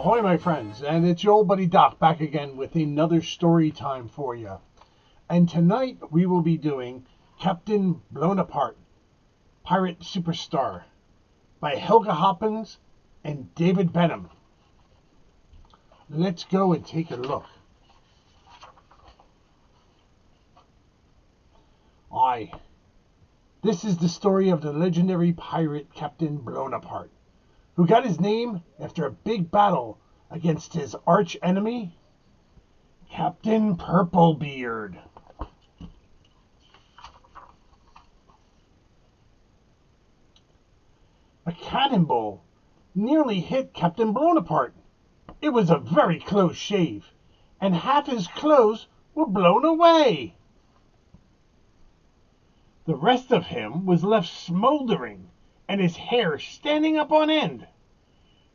Ahoy, my friends, and it's your old buddy Doc back again with another story time for you. And tonight we will be doing Captain Blownaparte, Pirate Superstar by Helga Hopkins and David Benham. Let's go and take a look. This is the story of the legendary pirate Captain Blownaparte, who got his name after a big battle against his arch enemy, Captain Purplebeard. A cannonball nearly hit Captain Blownaparte. It was a very close shave, and half his clothes were blown away. The rest of him was left smoldering, and his hair standing up on end.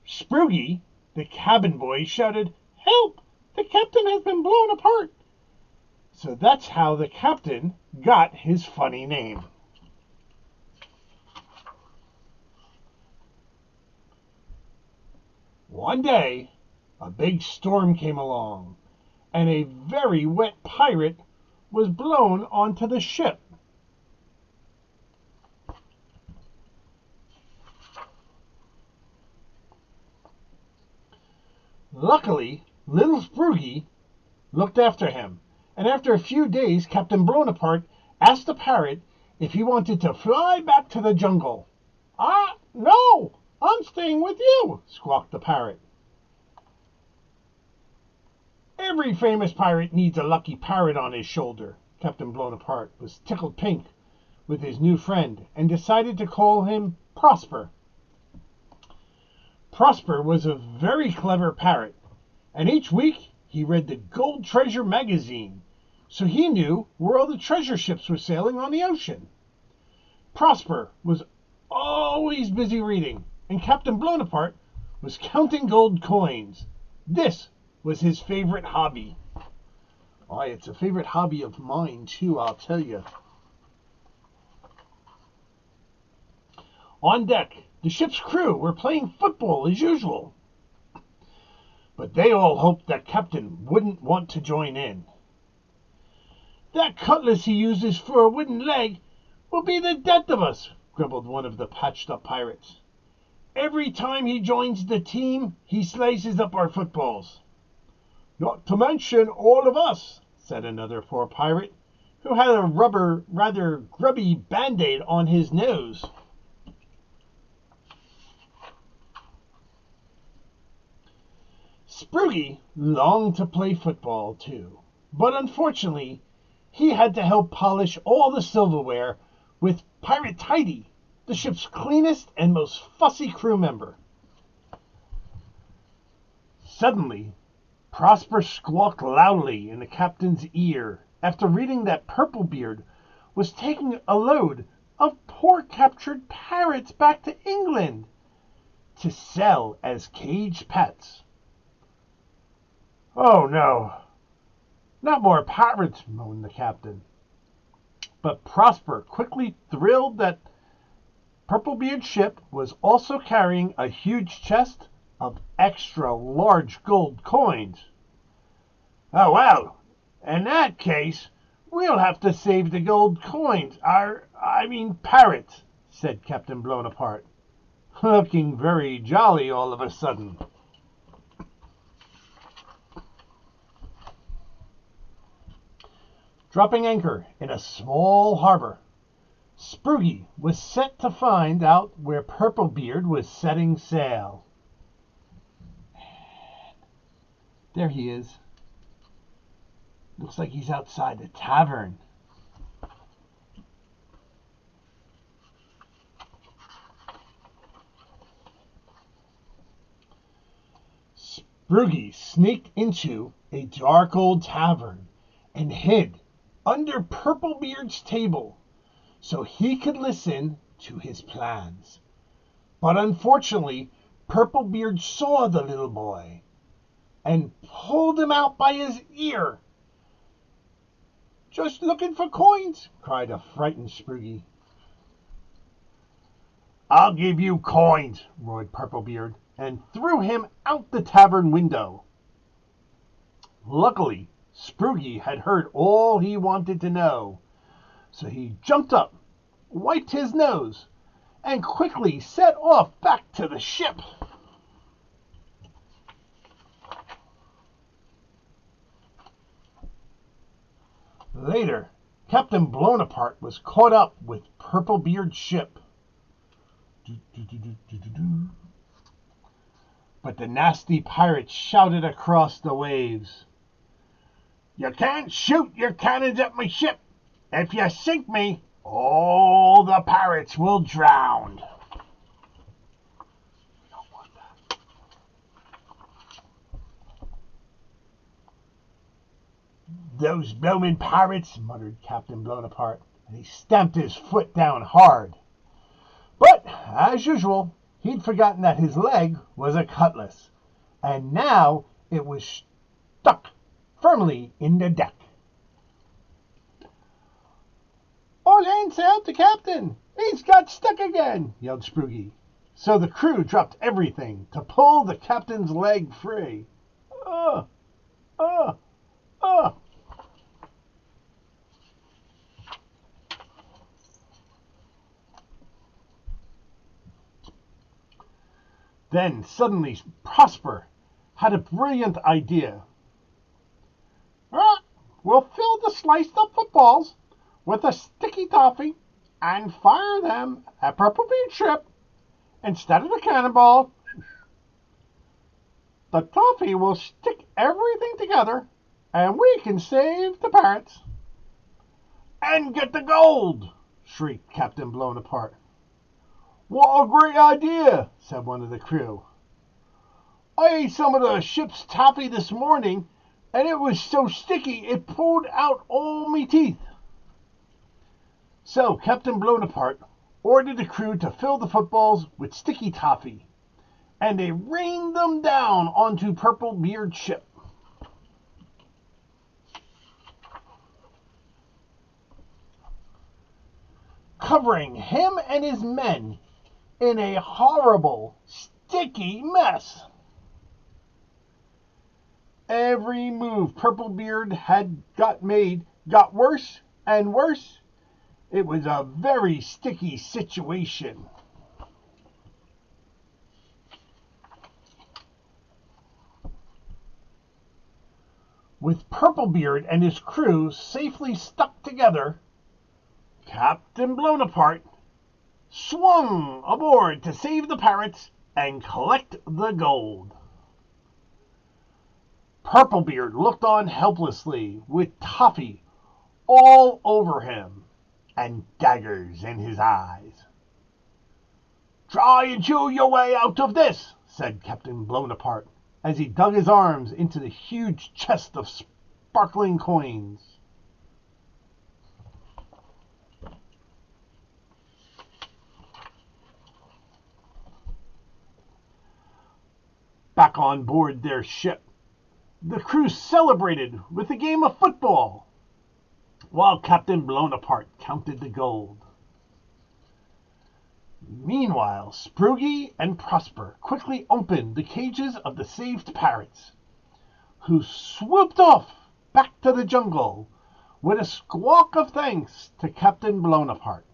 Sproogie, the cabin boy, shouted, "Help! The captain has been blown apart!" So that's how the captain got his funny name. One day, a big storm came along, and a very wet pirate was blown onto the ship. Luckily, little Sproogie looked after him, and after a few days, Captain Blownaparte asked the pirate if he wanted to fly back to the jungle. No, I'm staying with you," squawked the parrot. Every famous pirate needs a lucky parrot on his shoulder. Captain Blownaparte was tickled pink with his new friend and decided to call him Prosper. Prosper was a very clever parrot, and each week he read the Gold Treasure magazine, so he knew where all the treasure ships were sailing on the ocean. Prosper was always busy reading, and Captain Blownaparte was counting gold coins. This was his favorite hobby. It's a favorite hobby of mine, too, I'll tell you. On deck, the ship's crew were playing football as usual, but they all hoped that Captain wouldn't want to join in. "That cutlass he uses for a wooden leg will be the death of us," grumbled one of the patched-up pirates. "Every time he joins the team, he slices up our footballs." "Not to mention all of us," said another poor pirate, who had a rather grubby Band-Aid on his nose. Sproogie longed to play football, too, but unfortunately, he had to help polish all the silverware with Pirate Tidy, the ship's cleanest and most fussy crew member. Suddenly, Prosper squawked loudly in the captain's ear after reading that Purplebeard was taking a load of poor captured parrots back to England to sell as cage pets. "Oh, no, not more pirates," moaned the captain. But Prosper quickly thrilled that Purplebeard's ship was also carrying a huge chest of extra large gold coins. "Oh, well, in that case, we'll have to save the gold coins, parrots," said Captain Blownaparte, looking very jolly all of a sudden. Dropping anchor in a small harbor, Sproogie was set to find out where Purplebeard was setting sail. There he is. Looks like he's outside the tavern. Sproogie sneaked into a dark old tavern and hid under Purplebeard's table so he could listen to his plans. But unfortunately, Purplebeard saw the little boy and pulled him out by his ear. "Just looking for coins," cried a frightened Sproogie. "I'll give you coins," roared Purplebeard, and threw him out the tavern window. Luckily, Sproogie had heard all he wanted to know, so he jumped up, wiped his nose, and quickly set off back to the ship. Later, Captain Blownaparte was caught up with Purplebeard's ship. But the nasty pirates shouted across the waves, "You can't shoot your cannons at my ship. If you sink me, all the pirates will drown." We don't want that. "Those bloomin' pirates," muttered Captain Blownaparte, and he stamped his foot down hard. But, as usual, he'd forgotten that his leg was a cutlass, and now it was stuck firmly in the deck. "All hands sail to Captain! He's got stuck again!" yelled Sproogie. So the crew dropped everything to pull the captain's leg free. "Ugh! Ugh! Ugh!" Then suddenly Prosper had a brilliant idea. "We'll fill the sliced up footballs with a sticky toffee and fire them at Purplebeard's ship instead of the cannonball. The toffee will stick everything together and we can save the pirates." "And get the gold!" shrieked Captain Blownaparte. "What a great idea!" said one of the crew. "I ate some of the ship's toffee this morning, and it was so sticky it pulled out all my teeth." So Captain Blownaparte ordered the crew to fill the footballs with sticky toffee, and they rained them down onto Purplebeard's ship. Covering him and his men in a horrible, sticky mess. Every move Purplebeard had made got worse and worse. It was a very sticky situation. With Purplebeard and his crew safely stuck together, Captain Blownaparte swung aboard to save the pirates and collect the gold. Purplebeard looked on helplessly with toffee all over him and daggers in his eyes. "Try and chew your way out of this," said Captain Blownaparte as he dug his arms into the huge chest of sparkling coins. Back on board their ship, the crew celebrated with a game of football, while Captain Blownaparte counted the gold. Meanwhile, Sproogie and Prosper quickly opened the cages of the saved pirates, who swooped off back to the jungle with a squawk of thanks to Captain Blownaparte.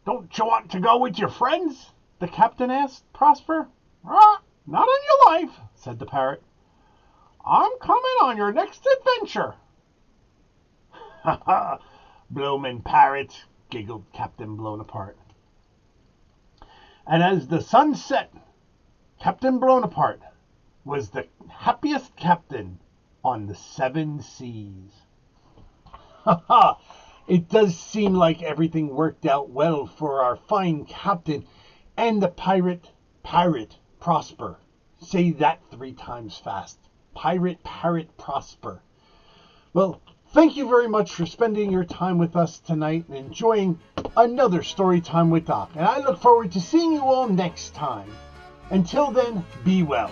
"Don't you want to go with your friends?" the captain asked Prosper. "Not on your life," said the parrot. "I'm coming on your next adventure." "Ha ha, bloomin' parrot," giggled Captain Blownaparte. And as the sun set, Captain Blownaparte was the happiest captain on the 7 seas. Ha ha! It does seem like everything worked out well for our fine captain and the pirate Prosper. Say that 3 times fast. Pirate Prosper. Well, thank you very much for spending your time with us tonight and enjoying another story time with Doc. And I look forward to seeing you all next time. Until then, be well.